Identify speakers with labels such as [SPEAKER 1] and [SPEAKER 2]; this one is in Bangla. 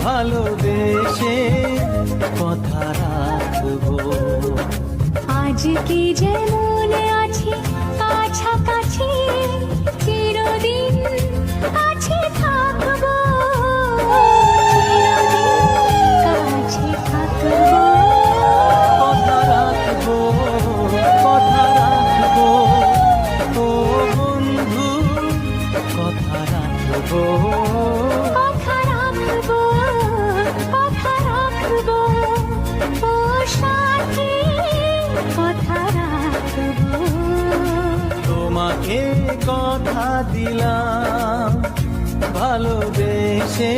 [SPEAKER 1] ভালোবেসে কথা রাখবো।
[SPEAKER 2] আজ কি যেমন আছি কাছাকাছি, চিরদিন কাছে থাকবো, চিরদিন কাছে থাকবো।
[SPEAKER 1] কথা রাখবো, কথা রাখবো, ও বন্ধু কথা রাখবো।
[SPEAKER 2] কথা রাখবো, কথা রাখবো, ও সাথী কথা রাখবো।
[SPEAKER 1] তোমাকে কথা দিলাম ভালোবেসে